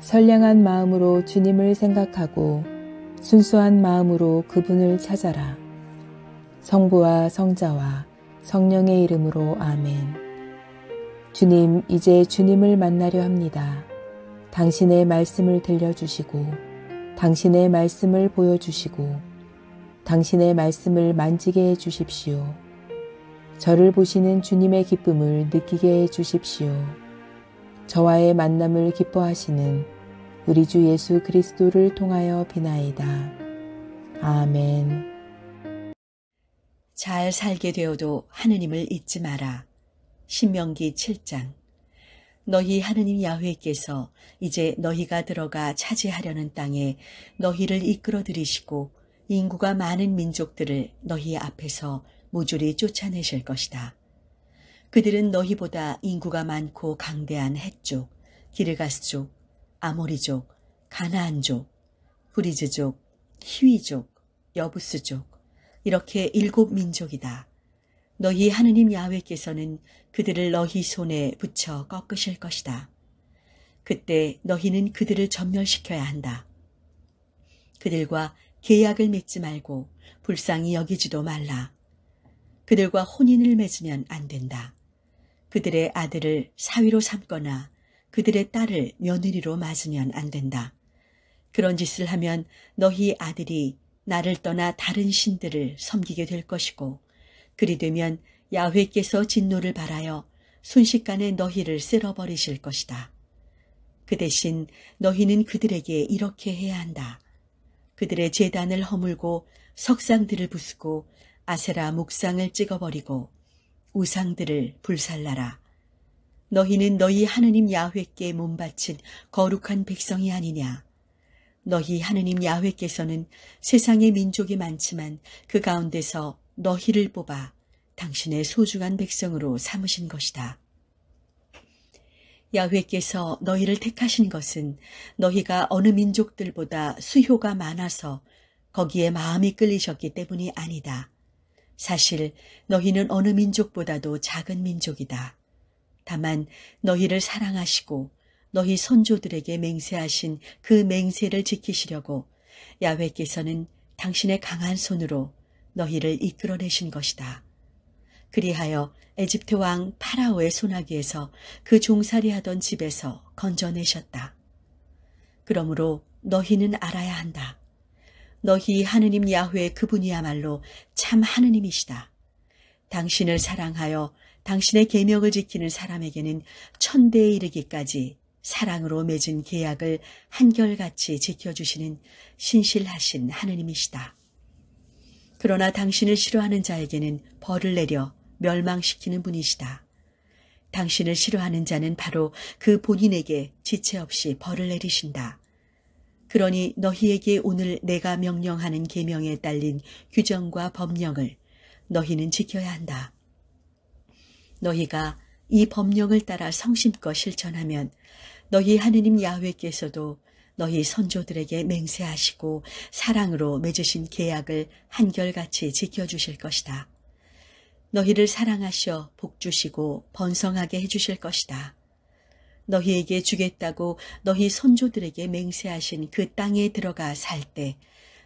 선량한 마음으로 주님을 생각하고 순수한 마음으로 그분을 찾아라. 성부와 성자와 성령의 이름으로 아멘. 주님, 이제 주님을 만나려 합니다. 당신의 말씀을 들려주시고 당신의 말씀을 보여주시고 당신의 말씀을 만지게 해주십시오. 저를 보시는 주님의 기쁨을 느끼게 해주십시오. 저와의 만남을 기뻐하시는 우리 주 예수 그리스도를 통하여 비나이다. 아멘. 잘 살게 되어도 하느님을 잊지 마라. 신명기 7장. 너희 하느님 야훼께서 이제 너희가 들어가 차지하려는 땅에 너희를 이끌어 들이시고 인구가 많은 민족들을 너희 앞에서 무주리 쫓아내실 것이다. 그들은 너희보다 인구가 많고 강대한 헷족, 기르가스족, 아모리족, 가나안족, 브리즈족, 히위족, 여부스족, 이렇게 7민족이다. 너희 하느님 야훼께서는 그들을 너희 손에 붙여 꺾으실 것이다. 그때 너희는 그들을 전멸시켜야 한다. 그들과 계약을 맺지 말고 불쌍히 여기지도 말라. 그들과 혼인을 맺으면 안 된다. 그들의 아들을 사위로 삼거나 그들의 딸을 며느리로 맞으면 안 된다. 그런 짓을 하면 너희 아들이 나를 떠나 다른 신들을 섬기게 될 것이고 그리 되면 야훼께서 진노를 발하여 순식간에 너희를 쓸어버리실 것이다. 그 대신 너희는 그들에게 이렇게 해야 한다. 그들의 제단을 허물고 석상들을 부수고 아세라 묵상을 찍어버리고 우상들을 불살라라. 너희는 너희 하느님 야훼께 몸바친 거룩한 백성이 아니냐. 너희 하느님 야훼께서는 세상에 민족이 많지만 그 가운데서 너희를 뽑아 당신의 소중한 백성으로 삼으신 것이다. 야훼께서 너희를 택하신 것은 너희가 어느 민족들보다 수효가 많아서 거기에 마음이 끌리셨기 때문이 아니다. 사실 너희는 어느 민족보다도 작은 민족이다. 다만 너희를 사랑하시고 너희 선조들에게 맹세하신 그 맹세를 지키시려고 야훼께서는 당신의 강한 손으로 너희를 이끌어내신 것이다. 그리하여 에집트 왕 파라오의 손아귀에서 그 종살이하던 집에서 건져내셨다. 그러므로 너희는 알아야 한다. 너희 하느님 야훼 그분이야말로 참 하느님이시다. 당신을 사랑하여 당신의 계명을 지키는 사람에게는 천대에 이르기까지 사랑으로 맺은 계약을 한결같이 지켜주시는 신실하신 하느님이시다. 그러나 당신을 싫어하는 자에게는 벌을 내려 멸망시키는 분이시다. 당신을 싫어하는 자는 바로 그 본인에게 지체 없이 벌을 내리신다. 그러니 너희에게 오늘 내가 명령하는 계명에 딸린 규정과 법령을 너희는 지켜야 한다. 너희가 이 법령을 따라 성심껏 실천하면 너희 하느님 야훼께서도 너희 선조들에게 맹세하시고 사랑으로 맺으신 계약을 한결같이 지켜주실 것이다. 너희를 사랑하셔 복주시고 번성하게 해주실 것이다. 너희에게 주겠다고 너희 선조들에게 맹세하신 그 땅에 들어가 살 때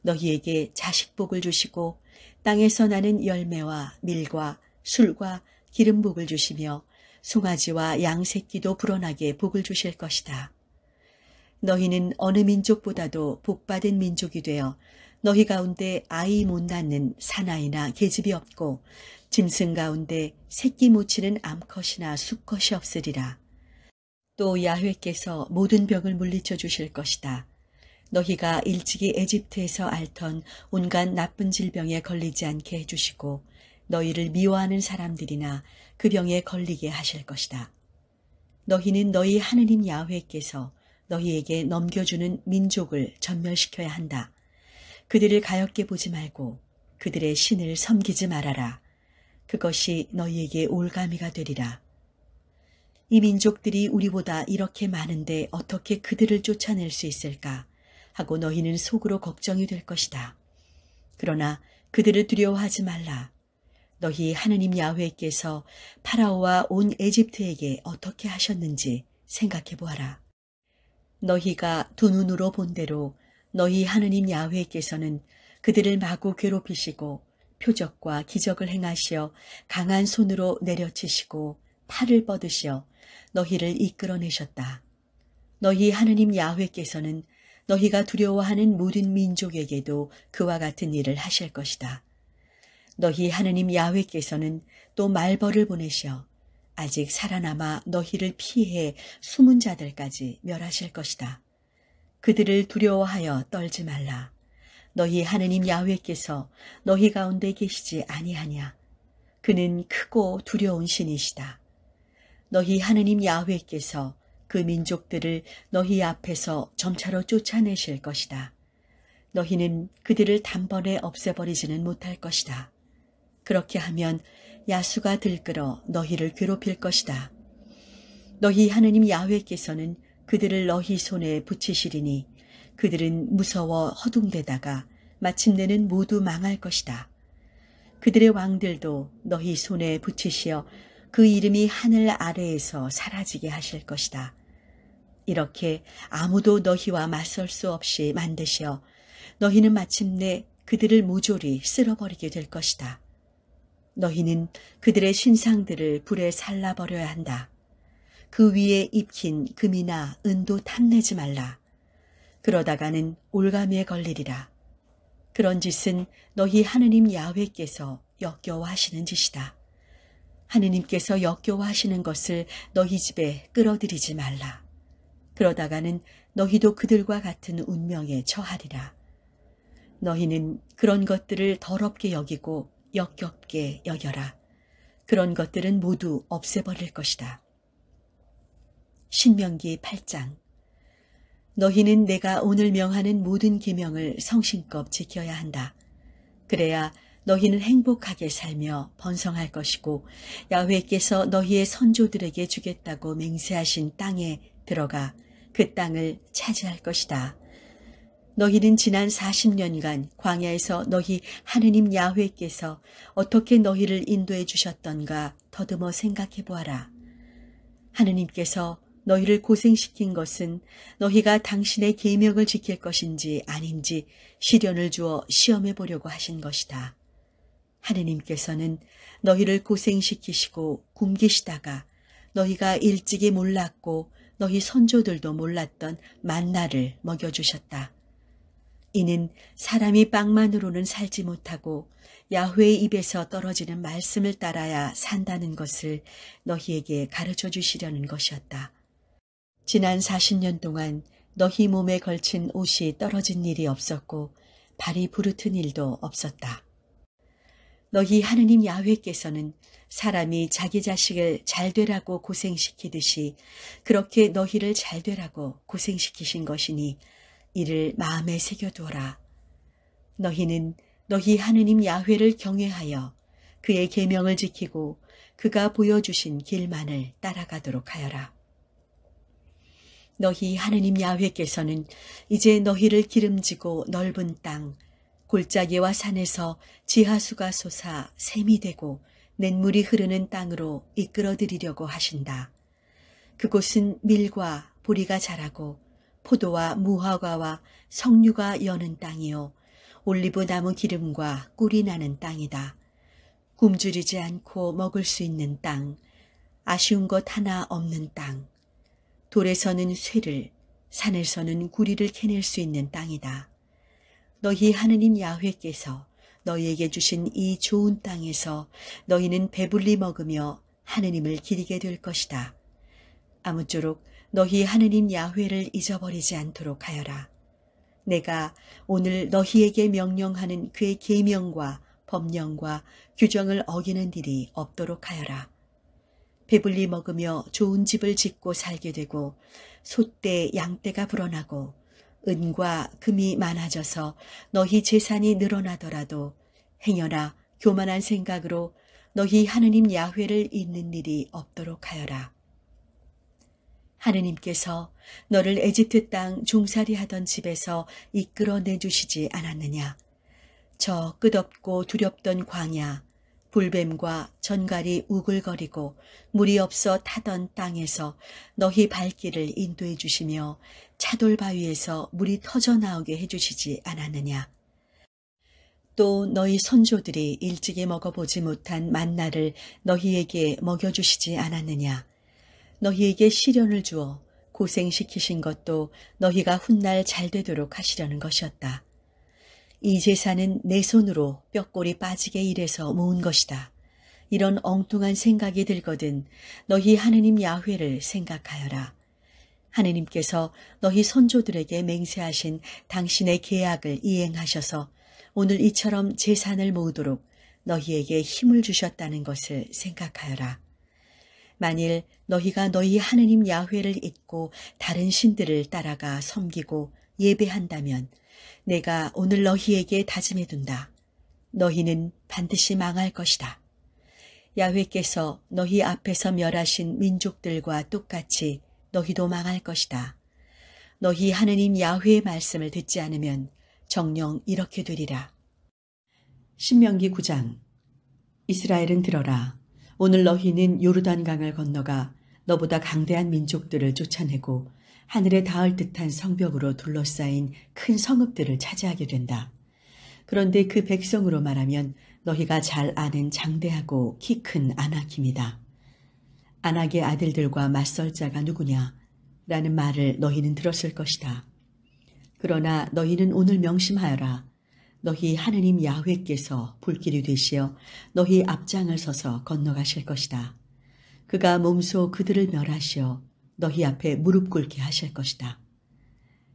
너희에게 자식복을 주시고 땅에서 나는 열매와 밀과 술과 기름복을 주시며 송아지와 양 새끼도 불어나게 복을 주실 것이다. 너희는 어느 민족보다도 복받은 민족이 되어 너희 가운데 아이 못 낳는 사나이나 계집이 없고 짐승 가운데 새끼 못 치는 암컷이나 수컷이 없으리라. 또 야훼께서 모든 병을 물리쳐 주실 것이다. 너희가 일찍이 에집트에서 앓던 온갖 나쁜 질병에 걸리지 않게 해주시고 너희를 미워하는 사람들이나 그 병에 걸리게 하실 것이다. 너희는 너희 하느님 야훼께서 너희에게 넘겨주는 민족을 전멸시켜야 한다. 그들을 가엾게 보지 말고 그들의 신을 섬기지 말아라. 그것이 너희에게 올가미가 되리라. 이 민족들이 우리보다 이렇게 많은데 어떻게 그들을 쫓아낼 수 있을까 하고 너희는 속으로 걱정이 될 것이다. 그러나 그들을 두려워하지 말라. 너희 하느님 야훼께서 파라오와 온 에집트에게 어떻게 하셨는지 생각해 보아라. 너희가 두 눈으로 본 대로 너희 하느님 야훼께서는 그들을 마구 괴롭히시고 표적과 기적을 행하시어 강한 손으로 내려치시고 팔을 뻗으시어 너희를 이끌어내셨다. 너희 하느님 야훼께서는 너희가 두려워하는 모든 민족에게도 그와 같은 일을 하실 것이다. 너희 하느님 야훼께서는 또 말벌을 보내셔 아직 살아남아 너희를 피해 숨은 자들까지 멸하실 것이다. 그들을 두려워하여 떨지 말라. 너희 하느님 야훼께서 너희 가운데 계시지 아니하냐. 그는 크고 두려운 신이시다. 너희 하느님 야훼께서 그 민족들을 너희 앞에서 점차로 쫓아내실 것이다. 너희는 그들을 단번에 없애버리지는 못할 것이다. 그렇게 하면 야수가 들끓어 너희를 괴롭힐 것이다. 너희 하느님 야훼께서는 그들을 너희 손에 붙이시리니 그들은 무서워 허둥대다가 마침내는 모두 망할 것이다. 그들의 왕들도 너희 손에 붙이시어 그 이름이 하늘 아래에서 사라지게 하실 것이다. 이렇게 아무도 너희와 맞설 수 없이 만드시어 너희는 마침내 그들을 모조리 쓸어버리게 될 것이다. 너희는 그들의 신상들을 불에 살라버려야 한다. 그 위에 입힌 금이나 은도 탐내지 말라. 그러다가는 올가미에 걸리리라. 그런 짓은 너희 하느님 야훼께서 역겨워하시는 짓이다. 하느님께서 역겨워하시는 것을 너희 집에 끌어들이지 말라. 그러다가는 너희도 그들과 같은 운명에 처하리라. 너희는 그런 것들을 더럽게 여기고 역겹게 여겨라. 그런 것들은 모두 없애버릴 것이다. 신명기 8장. 너희는 내가 오늘 명하는 모든 계명을 성심껏 지켜야 한다. 그래야 너희는 행복하게 살며 번성할 것이고 야훼께서 너희의 선조들에게 주겠다고 맹세하신 땅에 들어가 그 땅을 차지할 것이다. 너희는 지난 40년간 광야에서 너희 하느님 야훼께서 어떻게 너희를 인도해 주셨던가 더듬어 생각해 보아라. 하느님께서 너희를 고생시킨 것은 너희가 당신의 계명을 지킬 것인지 아닌지 시련을 주어 시험해 보려고 하신 것이다. 하느님께서는 너희를 고생시키시고 굶기시다가 너희가 일찍이 몰랐고 너희 선조들도 몰랐던 만나를 먹여주셨다. 이는 사람이 빵만으로는 살지 못하고 야훼의 입에서 떨어지는 말씀을 따라야 산다는 것을 너희에게 가르쳐 주시려는 것이었다. 지난 40년 동안 너희 몸에 걸친 옷이 떨어진 일이 없었고 발이 부르튼 일도 없었다. 너희 하느님 야훼께서는 사람이 자기 자식을 잘되라고 고생시키듯이 그렇게 너희를 잘되라고 고생시키신 것이니 이를 마음에 새겨두어라. 너희는 너희 하느님 야훼를 경외하여 그의 계명을 지키고 그가 보여주신 길만을 따라가도록 하여라. 너희 하느님 야훼께서는 이제 너희를 기름지고 넓은 땅, 골짜기와 산에서 지하수가 솟아 샘이 되고 냇물이 흐르는 땅으로 이끌어들이려고 하신다. 그곳은 밀과 보리가 자라고 포도와 무화과와 석류가 여는 땅이요 올리브 나무 기름과 꿀이 나는 땅이다. 굶주리지 않고 먹을 수 있는 땅, 아쉬운 것 하나 없는 땅, 돌에서는 쇠를, 산에서는 구리를 캐낼 수 있는 땅이다. 너희 하느님 야훼께서 너희에게 주신 이 좋은 땅에서 너희는 배불리 먹으며 하느님을 기리게 될 것이다. 아무쪼록 너희 하느님 야훼를 잊어버리지 않도록 하여라. 내가 오늘 너희에게 명령하는 그의 계명과 법령과 규정을 어기는 일이 없도록 하여라. 배불리 먹으며 좋은 집을 짓고 살게 되고 소떼 양떼가 불어나고 은과 금이 많아져서 너희 재산이 늘어나더라도 행여나 교만한 생각으로 너희 하느님 야훼를 잊는 일이 없도록 하여라. 하느님께서 너를 에집트 땅 종살이 하던 집에서 이끌어내 주시지 않았느냐. 저 끝없고 두렵던 광야, 불뱀과 전갈이 우글거리고 물이 없어 타던 땅에서 너희 발길을 인도해 주시며 차돌 바위에서 물이 터져 나오게 해주시지 않았느냐. 또 너희 선조들이 일찍이 먹어보지 못한 만나를 너희에게 먹여주시지 않았느냐. 너희에게 시련을 주어 고생시키신 것도 너희가 훗날 잘 되도록 하시려는 것이었다. 이 제사는 내 손으로 뼈골이 빠지게 일해서 모은 것이다. 이런 엉뚱한 생각이 들거든 너희 하느님 야훼를 생각하여라. 하느님께서 너희 선조들에게 맹세하신 당신의 계약을 이행하셔서 오늘 이처럼 제산을 모으도록 너희에게 힘을 주셨다는 것을 생각하여라. 만일 너희가 너희 하느님 야훼를 잊고 다른 신들을 따라가 섬기고 예배한다면 내가 오늘 너희에게 다짐해둔다. 너희는 반드시 망할 것이다. 야훼께서 너희 앞에서 멸하신 민족들과 똑같이 너희도 망할 것이다. 너희 하느님 야훼의 말씀을 듣지 않으면 정녕 이렇게 되리라. 신명기 9장. 이스라엘은 들어라. 오늘 너희는 요르단강을 건너가 너보다 강대한 민족들을 쫓아내고 하늘에 닿을 듯한 성벽으로 둘러싸인 큰 성읍들을 차지하게 된다. 그런데 그 백성으로 말하면 너희가 잘 아는 장대하고 키 큰 아낙입니다. 아낙의 아들들과 맞설 자가 누구냐? 라는 말을 너희는 들었을 것이다. 그러나 너희는 오늘 명심하여라. 너희 하느님 야훼께서 불길이 되시어 너희 앞장을 서서 건너가실 것이다. 그가 몸소 그들을 멸하시어 너희 앞에 무릎 꿇게 하실 것이다.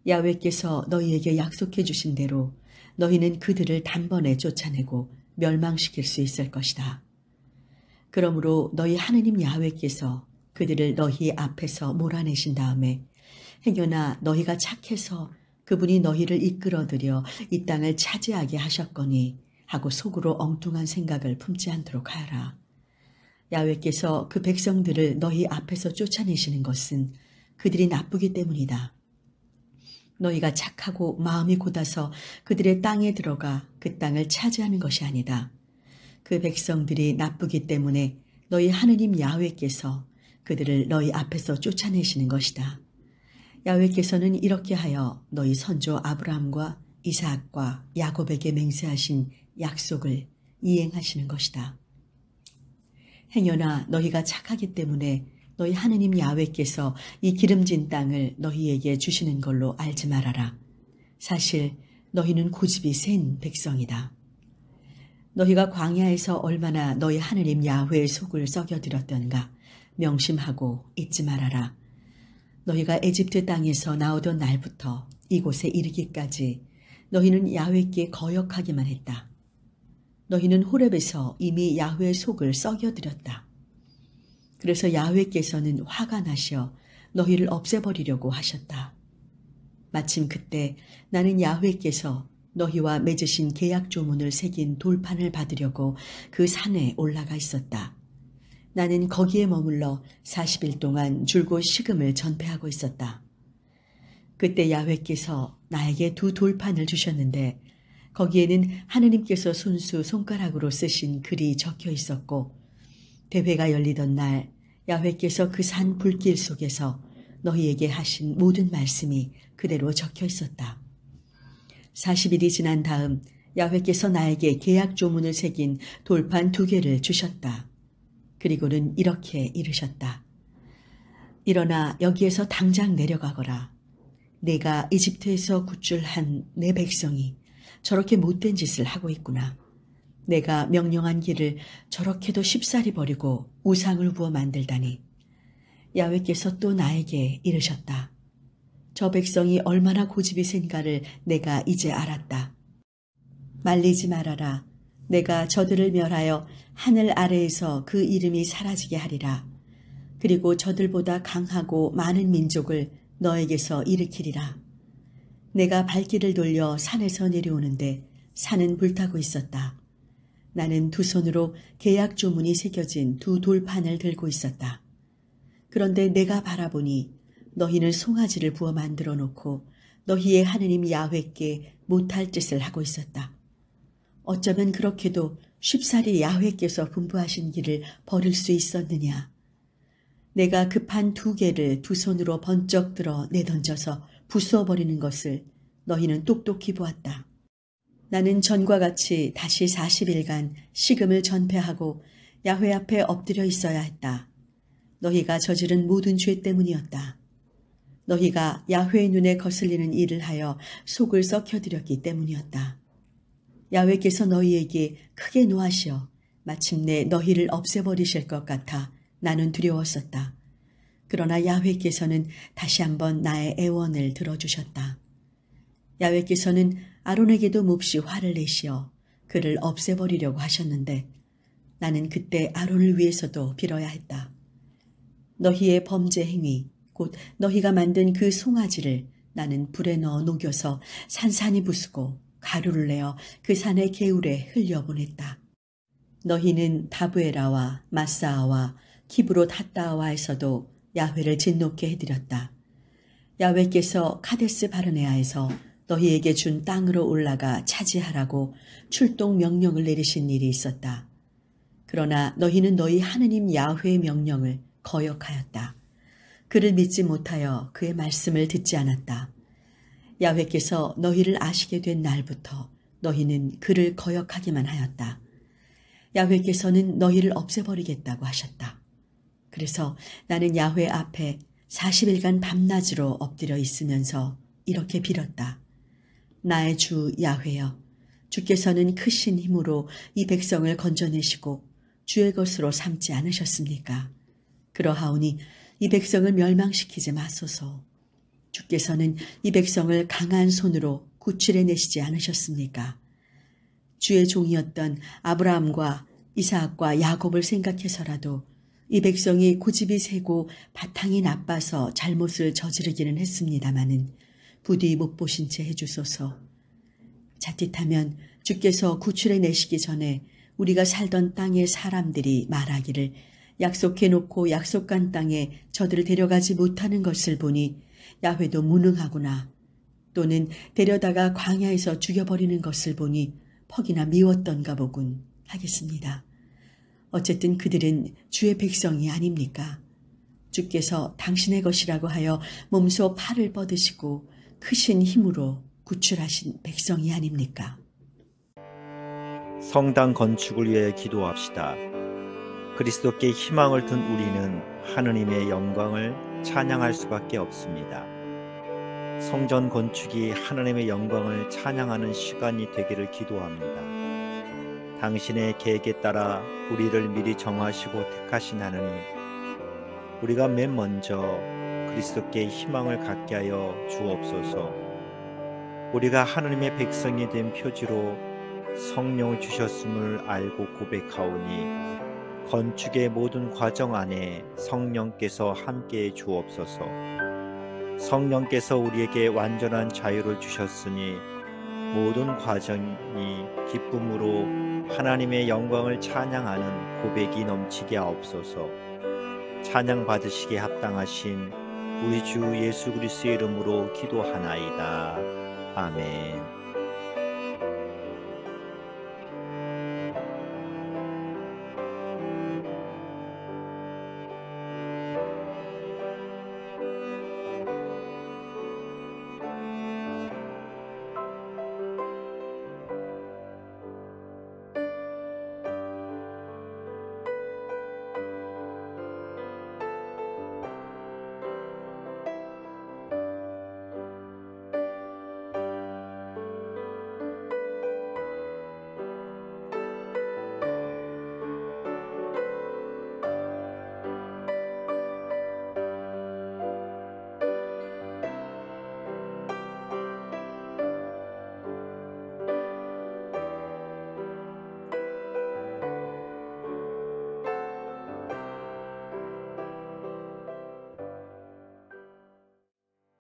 야훼께서 너희에게 약속해 주신 대로 너희는 그들을 단번에 쫓아내고 멸망시킬 수 있을 것이다. 그러므로 너희 하느님 야훼께서 그들을 너희 앞에서 몰아내신 다음에 행여나 너희가 착해서 그분이 너희를 이끌어들여 이 땅을 차지하게 하셨거니 하고 속으로 엉뚱한 생각을 품지 않도록 하여라. 야훼께서 그 백성들을 너희 앞에서 쫓아내시는 것은 그들이 나쁘기 때문이다. 너희가 착하고 마음이 곧아서 그들의 땅에 들어가 그 땅을 차지하는 것이 아니다. 그 백성들이 나쁘기 때문에 너희 하느님 야훼께서 그들을 너희 앞에서 쫓아내시는 것이다. 야훼께서는 이렇게 하여 너희 선조 아브라함과 이삭과 야곱에게 맹세하신 약속을 이행하시는 것이다. 행여나 너희가 착하기 때문에 너희 하느님 야훼께서 이 기름진 땅을 너희에게 주시는 걸로 알지 말아라. 사실 너희는 고집이 센 백성이다. 너희가 광야에서 얼마나 너희 하느님 야훼의 속을 썩여드렸던가 명심하고 잊지 말아라. 너희가 에집트 땅에서 나오던 날부터 이곳에 이르기까지 너희는 야훼께 거역하기만 했다. 너희는 호렙에서 이미 야훼의 속을 썩여드렸다. 그래서 야훼께서는 화가 나셔 너희를 없애버리려고 하셨다. 마침 그때 나는 야훼께서 너희와 맺으신 계약 조문을 새긴 돌판을 받으려고 그 산에 올라가 있었다. 나는 거기에 머물러 40일 동안 줄곧 식음을 전폐하고 있었다. 그때 야훼께서 나에게 2 돌판을 주셨는데 거기에는 하느님께서 손수 손가락으로 쓰신 글이 적혀 있었고 대회가 열리던 날 야훼께서 그 산 불길 속에서 너희에게 하신 모든 말씀이 그대로 적혀 있었다. 40일이 지난 다음 야훼께서 나에게 계약 조문을 새긴 돌판 2개를 주셨다. 그리고는 이렇게 이르셨다. 일어나 여기에서 당장 내려가거라. 내가 이집트에서 구출한 내 백성이 저렇게 못된 짓을 하고 있구나. 내가 명령한 길을 저렇게도 쉽사리 버리고 우상을 부어 만들다니. 야훼께서 또 나에게 이르셨다. 저 백성이 얼마나 고집이 센가를 내가 이제 알았다. 말리지 말아라. 내가 저들을 멸하여 하늘 아래에서 그 이름이 사라지게 하리라. 그리고 저들보다 강하고 많은 민족을 너에게서 일으키리라. 내가 발길을 돌려 산에서 내려오는데 산은 불타고 있었다. 나는 2 손으로 계약 조문이 새겨진 2 돌판을 들고 있었다. 그런데 내가 바라보니 너희는 송아지를 부어 만들어 놓고 너희의 하느님 야훼께 못할 짓을 하고 있었다. 어쩌면 그렇게도 쉽사리 야훼께서 분부하신 길을 버릴 수 있었느냐? 내가 급한 두 개를 두 손으로 번쩍 들어 내던져서 부수어버리는 것을 너희는 똑똑히 보았다. 나는 전과 같이 다시 40일간 식음을 전폐하고 야훼 앞에 엎드려 있어야 했다. 너희가 저지른 모든 죄 때문이었다. 너희가 야훼의 눈에 거슬리는 일을 하여 속을 썩혀드렸기 때문이었다. 야훼께서 너희에게 크게 노하시어 마침내 너희를 없애버리실 것 같아 나는 두려웠었다. 그러나 야훼께서는 다시 한번 나의 애원을 들어주셨다. 야훼께서는 아론에게도 몹시 화를 내시어 그를 없애버리려고 하셨는데 나는 그때 아론을 위해서도 빌어야 했다. 너희의 범죄 행위, 곧 너희가 만든 그 송아지를 나는 불에 넣어 녹여서 산산이 부수고 가루를 내어 그 산의 개울에 흘려보냈다. 너희는 다브에라와 마사아와 키브롯 핫다아와에서도 야훼를 진노케 해드렸다. 야훼께서 카데스 바르네아에서 너희에게 준 땅으로 올라가 차지하라고 출동 명령을 내리신 일이 있었다. 그러나 너희는 너희 하느님 야훼의 명령을 거역하였다. 그를 믿지 못하여 그의 말씀을 듣지 않았다. 야훼께서 너희를 아시게 된 날부터 너희는 그를 거역하기만 하였다. 야훼께서는 너희를 없애버리겠다고 하셨다. 그래서 나는 야훼 앞에 40일간 밤낮으로 엎드려 있으면서 이렇게 빌었다. 나의 주 야훼여, 주께서는 크신 힘으로 이 백성을 건져내시고 주의 것으로 삼지 않으셨습니까? 그러하오니 이 백성을 멸망시키지 마소서. 주께서는 이 백성을 강한 손으로 구출해내시지 않으셨습니까? 주의 종이었던 아브라함과 이삭과 야곱을 생각해서라도 이 백성이 고집이 세고 바탕이 나빠서 잘못을 저지르기는 했습니다마는 부디 못 보신 채 해주소서. 자칫하면 주께서 구출해내시기 전에 우리가 살던 땅의 사람들이 말하기를 약속해놓고 약속한 땅에 저들을 데려가지 못하는 것을 보니 야훼도 무능하구나, 또는 데려다가 광야에서 죽여버리는 것을 보니 퍽이나 미웠던가 보군 하겠습니다. 어쨌든 그들은 주의 백성이 아닙니까? 주께서 당신의 것이라고 하여 몸소 팔을 뻗으시고 크신 힘으로 구출하신 백성이 아닙니까? 성당 건축을 위해 기도합시다. 그리스도께 희망을 둔 우리는 하느님의 영광을 찬양할 수밖에 없습니다. 성전 건축이 하느님의 영광을 찬양하는 시간이 되기를 기도합니다. 당신의 계획에 따라 우리를 미리 정하시고 택하신 하느님, 우리가 맨 먼저 그리스도께 희망을 갖게 하여 주옵소서. 우리가 하느님의 백성이 된 표지로 성령을 주셨음을 알고 고백하오니 건축의 모든 과정 안에 성령께서 함께해 주옵소서. 성령께서 우리에게 완전한 자유를 주셨으니 모든 과정이 기쁨으로 하나님의 영광을 찬양하는 고백이 넘치게 하옵소서. 찬양 받으시기에 합당하신 우리 주 예수 그리스도의 이름으로 기도하나이다. 아멘.